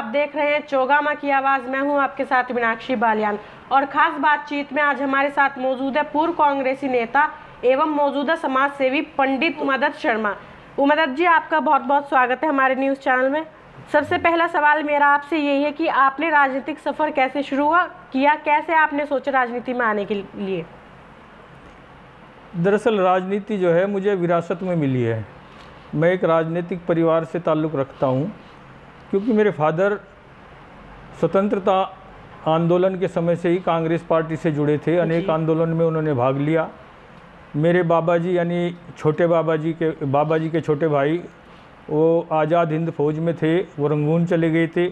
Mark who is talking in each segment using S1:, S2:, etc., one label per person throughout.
S1: आप देख रहे हैं चौगामा की आवाज़। मैं हूं आपके साथ मीनाक्षी बालियान और ख़ास बातचीत में आज हमारे साथ मौजूद है पूर्व कांग्रेसी नेता एवं मौजूदा समाज सेवी पंडित उमादत्त शर्मा। उमादत्त जी, आपका बहुत बहुत स्वागत है हमारे न्यूज़ चैनल में। सबसे पहला सवाल मेरा आपसे यही है कि आपने राजनीतिक सफ़र कैसे शुरू किया, कैसे आपने सोचा राजनीति में आने के लिए?
S2: दरअसल राजनीति जो है मुझे विरासत में मिली है। मैं एक राजनीतिक परिवार से ताल्लुक़ रखता हूँ क्योंकि मेरे फादर स्वतंत्रता आंदोलन के समय से ही कांग्रेस पार्टी से जुड़े थे। अनेक आंदोलन में उन्होंने भाग लिया। मेरे बाबा जी यानी छोटे बाबा जी के छोटे भाई वो आज़ाद हिंद फौज में थे, वो रंगून चले गए थे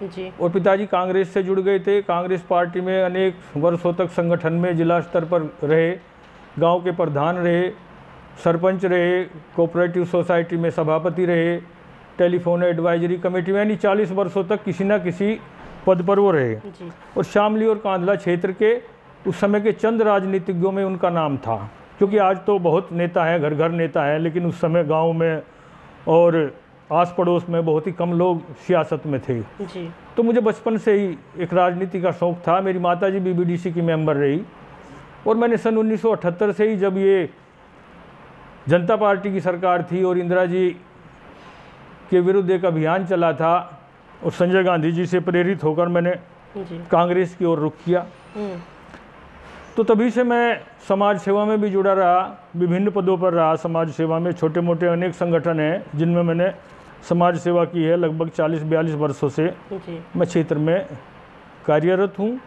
S1: जी।
S2: और पिताजी कांग्रेस से जुड़ गए थे। कांग्रेस पार्टी में अनेक वर्षों तक संगठन में जिला स्तर पर रहे, गांव के प्रधान रहे, सरपंच रहे, कोऑपरेटिव सोसाइटी में सभापति रहे, टेलीफोन एडवाइजरी कमेटी में, यानी 40 वर्षों तक किसी न किसी पद पर वो रहे
S1: जी।
S2: और शामली और कांधला क्षेत्र के उस समय के चंद राजनीतिज्ञों में उनका नाम था। क्योंकि आज तो बहुत नेता हैं, घर घर नेता हैं, लेकिन उस समय गांव में और आस पड़ोस में बहुत ही कम लोग सियासत में थे
S1: जी।
S2: तो मुझे बचपन से ही एक राजनीति का शौक़ था। मेरी माताजी भी बीडीसी की मेंबर रही और मैंने सन 1978 से ही, जब ये जनता पार्टी की सरकार थी और इंदिरा जी के विरुद्ध एक अभियान चला था और संजय गांधी जी से प्रेरित होकर मैंने कांग्रेस की ओर रुख किया, तो तभी से मैं समाज सेवा में भी जुड़ा रहा, विभिन्न पदों पर रहा। समाज सेवा में छोटे मोटे अनेक संगठन हैं जिनमें मैंने समाज सेवा की है। लगभग 40-42 वर्षों से मैं क्षेत्र में कार्यरत हूँ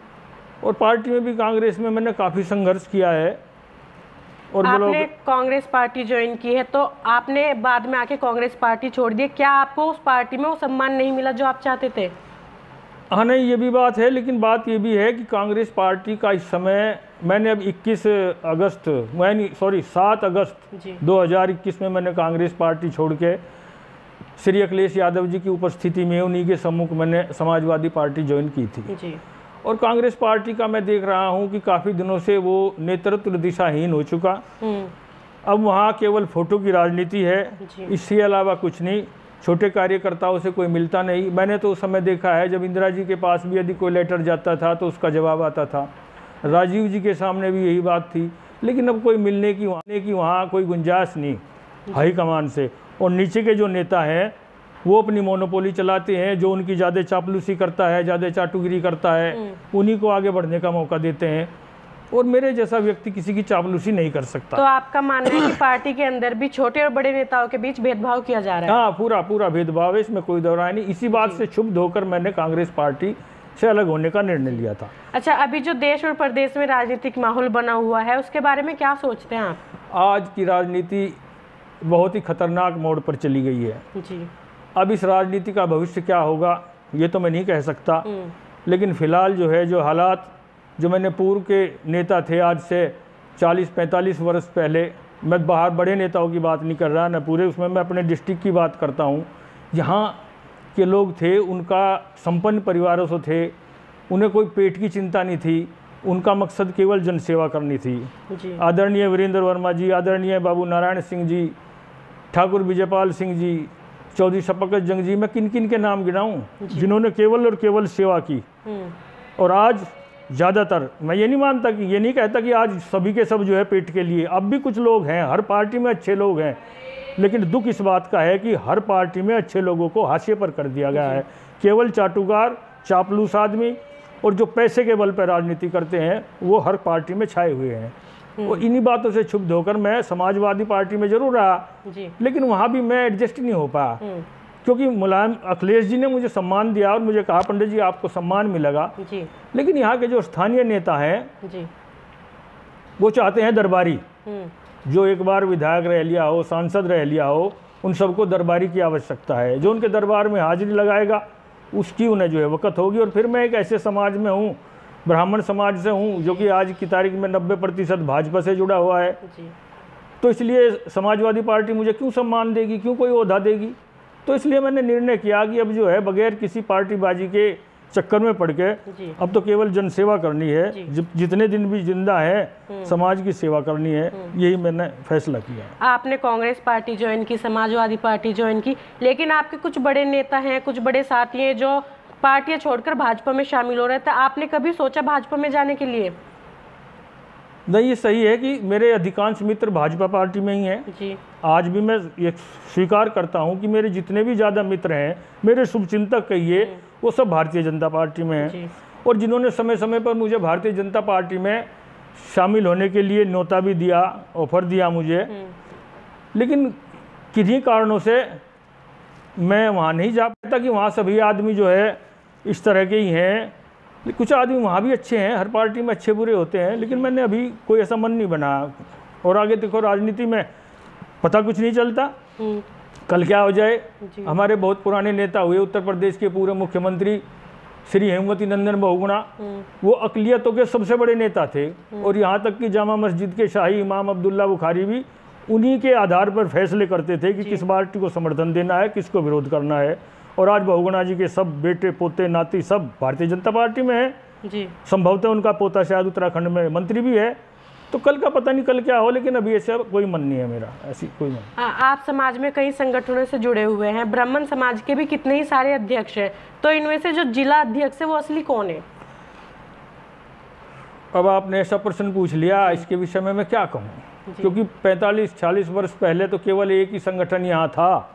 S2: और पार्टी में भी, कांग्रेस में मैंने काफ़ी संघर्ष किया है। और
S1: आपने कांग्रेस पार्टी ज्वाइन की है तो आपने बाद में आके कांग्रेस पार्टी छोड़ दी, क्या आपको उस पार्टी में वो सम्मान नहीं मिला जो आप चाहते थे?
S2: हाँ, नहीं, ये भी बात है, लेकिन बात ये भी है कि कांग्रेस पार्टी का इस समय, मैंने अब 7 अगस्त 2021 में मैंने कांग्रेस पार्टी छोड़ के श्री अखिलेश यादव जी की उपस्थिति में, उन्हीं के सम्मुख मैंने समाजवादी पार्टी ज्वाइन की थी
S1: जी। और
S2: कांग्रेस पार्टी का मैं देख रहा हूँ कि काफ़ी दिनों से वो नेतृत्व दिशाहीन हो चुका। अब वहाँ केवल फोटो की राजनीति है, इसके अलावा कुछ नहीं। छोटे कार्यकर्ताओं से कोई मिलता नहीं। मैंने तो उस समय देखा है जब इंदिरा जी के पास भी यदि कोई लेटर जाता था तो उसका जवाब आता था। राजीव जी के सामने भी यही बात थी, लेकिन अब कोई मिलने की वहाँ कोई गुंजाइश नहीं हाईकमान से। और नीचे के जो नेता हैं वो अपनी मोनोपोली चलाते हैं, जो उनकी ज़्यादा चापलूसी करता है, ज़्यादा चाटुगिरी करता है, उन्हीं को आगे बढ़ने का मौका देते हैं और मेरे जैसा व्यक्ति किसी की चापलूसी नहीं कर सकता।
S1: तो आपका मानना है कि पार्टी के अंदर भी छोटे और बड़े नेताओं के बीच भेदभाव किया जा रहा है?
S2: हाँ, पूरा भेदभाव है, इसमें कोई दौराय नहीं। इसी बात से क्षुब्ध होकर मैंने कांग्रेस पार्टी से अलग होने का निर्णय लिया था।
S1: अच्छा, अभी जो देश और प्रदेश में राजनीतिक माहौल बना हुआ है उसके बारे में क्या सोचते हैं आप?
S2: आज की राजनीति बहुत ही खतरनाक मोड़ पर चली गई है
S1: जी।
S2: अब इस राजनीति का भविष्य क्या होगा ये तो मैं नहीं कह सकता, लेकिन फिलहाल जो है, जो हालात, जो मैंने पूर्व के नेता थे आज से 40-45 वर्ष पहले, मैं बाहर बड़े नेताओं की बात नहीं कर रहा, न पूरे उसमें, मैं अपने डिस्ट्रिक्ट की बात करता हूँ। यहाँ के लोग थे, उनका संपन्न परिवारों से थे, उन्हें कोई पेट की चिंता नहीं थी, उनका मकसद केवल जनसेवा करनी थी। आदरणीय वीरेंद्र वर्मा जी, आदरणीय बाबू नारायण सिंह जी, ठाकुर विजयपाल सिंह जी, चौधरी शफकत जंग जी, मैं किन किन के नाम गिनाऊँ जिन्होंने केवल और केवल सेवा की। और आज ज़्यादातर, मैं ये नहीं मानता कि, ये नहीं कहता कि आज सभी के सब जो है पेट के लिए, अब भी कुछ लोग हैं, हर पार्टी में अच्छे लोग हैं, लेकिन दुख इस बात का है कि हर पार्टी में अच्छे लोगों को हाशिए पर कर दिया गया है। केवल चाटुकार, चापलूस आदमी और जो पैसे के बल पर राजनीति करते हैं वो हर पार्टी में छाए हुए हैं। और इन्हीं बातों से क्षुब्ध होकर मैं समाजवादी पार्टी में जरूर रहा, लेकिन वहाँ भी मैं एडजस्ट नहीं हो पाया, क्योंकि मुलायम अखिलेश जी ने मुझे सम्मान दिया और मुझे कहा पंडित जी आपको सम्मान मिलेगा, लेकिन यहाँ के जो स्थानीय नेता हैं वो चाहते हैं दरबारी। जो एक बार विधायक रह लिया हो, सांसद रह लिया हो, उन सबको दरबारी की आवश्यकता है। जो उनके दरबार में हाजिरी लगाएगा उसकी उन्हें जो है वक़्त होगी। और फिर मैं एक ऐसे समाज में हूँ, ब्राह्मण समाज से हूँ, जो कि आज की तारीख में 90% भाजपा से जुड़ा हुआ है, तो इसलिए समाजवादी पार्टी मुझे क्यों सम्मान देगी, क्यों कोई ओहदा देगी। तो इसलिए मैंने निर्णय किया कि अब जो है बगैर किसी पार्टीबाजी के चक्कर में पड़ के अब तो केवल जनसेवा करनी है, जितने दिन भी जिंदा है समाज की सेवा करनी है, यही मैंने फैसला किया।
S1: आपने कांग्रेस पार्टी ज्वाइन की, समाजवादी पार्टी ज्वाइन की, लेकिन आपके कुछ बड़े नेता हैं, कुछ बड़े साथी हैं जो पार्टियां छोड़कर भाजपा में शामिल हो रहे थे, आपने कभी सोचा भाजपा में जाने के लिए?
S2: नहीं, ये सही है कि मेरे अधिकांश मित्र भाजपा पार्टी में ही हैं
S1: जी।
S2: आज भी मैं ये स्वीकार करता हूं कि मेरे जितने भी ज़्यादा मित्र हैं, मेरे शुभचिंतक कहिए, वो सब भारतीय जनता पार्टी में हैं।
S1: जी।
S2: और जिन्होंने समय समय पर मुझे भारतीय जनता पार्टी में शामिल होने के लिए न्योता भी दिया, ऑफर दिया मुझे, लेकिन किन्हीं कारणों से मैं वहाँ नहीं जा पाता कि वहाँ सभी आदमी जो है इस तरह के ही हैं। कुछ आदमी वहाँ भी अच्छे हैं, हर पार्टी में अच्छे बुरे होते हैं, लेकिन मैंने अभी कोई ऐसा मन नहीं बनाया। और आगे देखो, राजनीति में पता कुछ नहीं चलता, कल क्या हो जाए। हमारे बहुत पुराने नेता हुए उत्तर प्रदेश के पूर्व मुख्यमंत्री श्री हेमवती नंदन बहुगुणा, वो अकलियतों के सबसे बड़े नेता थे। और यहाँ तक कि जामा मस्जिद के शाही इमाम अब्दुल्ला बुखारी भी उन्हीं के आधार पर फैसले करते थे कि किस पार्टी को समर्थन देना है, किसको विरोध करना है। और आज बहुगुणा जी के सब बेटे पोते नाती सब भारतीय जनता पार्टी में है
S1: जी।
S2: संभवतः उनका पोता शायद उत्तराखंड में मंत्री भी है। तो कल का पता नहीं कल क्या हो, लेकिन अभी ऐसा कोई मन नहीं है मेरा, ऐसी कोई मन।
S1: आप समाज में कई संगठनों से जुड़े हुए हैं, ब्राह्मण समाज के भी कितने ही सारे अध्यक्ष हैं, तो इनमें से जो जिला अध्यक्ष है वो असली कौन है?
S2: अब आपने ऐसा प्रश्न पूछ लिया, इसके विषय में मैं क्या कहूँ, क्योंकि 45-46 वर्ष पहले तो केवल एक ही संगठन यहाँ था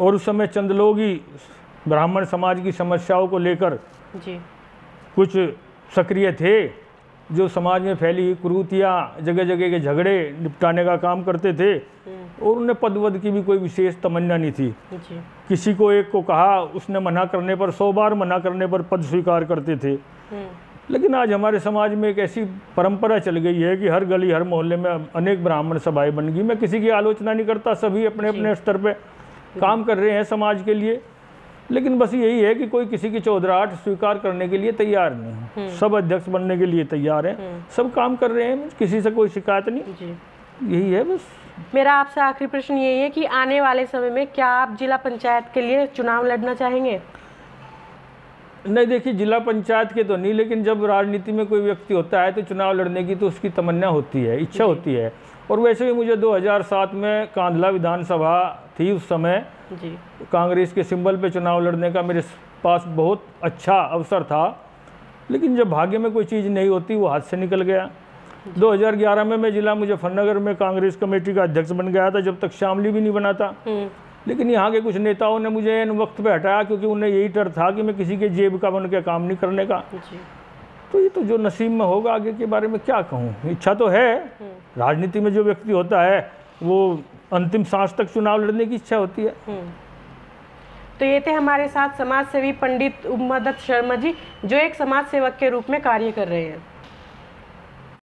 S2: और उस समय चंद लोग ही ब्राह्मण समाज की समस्याओं को लेकर
S1: जी
S2: कुछ सक्रिय थे, जो समाज में फैली कुरीतियाँ, जगह जगह के झगड़े निपटाने का काम करते थे। और उन्हें पद वद की भी कोई विशेष तमन्ना नहीं थी
S1: जी।
S2: किसी को एक को कहा, उसने मना करने पर 100 बार मना करने पर पद स्वीकार करते थे। लेकिन आज हमारे समाज में एक ऐसी परंपरा चल गई है कि हर गली हर मोहल्ले में अनेक ब्राह्मण सभाएं बन गई। मैं किसी की आलोचना नहीं करता, सभी अपने अपने स्तर पे काम कर रहे हैं समाज के लिए, लेकिन बस यही है कि कोई किसी की चौधराहट स्वीकार करने के लिए तैयार नहीं है। सब अध्यक्ष बनने के लिए तैयार हैं, सब काम कर रहे हैं, किसी से कोई शिकायत नहीं
S1: जी।
S2: यही है बस।
S1: मेरा आपसे आखिरी प्रश्न यही है कि आने वाले समय में क्या आप जिला पंचायत के लिए चुनाव लड़ना चाहेंगे?
S2: नहीं, देखिए, जिला पंचायत के तो नहीं, लेकिन जब राजनीति में कोई व्यक्ति होता है तो चुनाव लड़ने की तो उसकी तमन्ना होती है, इच्छा होती है। और वैसे भी मुझे 2007 में कांधला विधानसभा थी, उस समय
S1: जी।
S2: कांग्रेस के सिंबल पे चुनाव लड़ने का मेरे पास बहुत अच्छा अवसर था, लेकिन जब भाग्य में कोई चीज़ नहीं होती वो हाथ से निकल गया। 2011 में मैं जिला मुजफ्फरनगर में कांग्रेस कमेटी का अध्यक्ष बन गया था, जब तक शामली भी नहीं बना था। लेकिन यहाँ के कुछ नेताओं ने मुझे इन वक्त पे हटाया, क्योंकि उन्हें यही डर था कि मैं किसी के जेब का बन के काम नहीं करने का। तो ये तो जो नसीब में होगा, आगे के बारे में क्या कहूँ। इच्छा तो है, राजनीति में जो व्यक्ति होता है वो अंतिम सांस तक चुनाव लड़ने की इच्छा होती है।
S1: तो ये थे हमारे साथ समाज सेवी पंडित उम्मदत शर्मा जी, जो एक समाज सेवक के रूप में कार्य कर रहे हैं।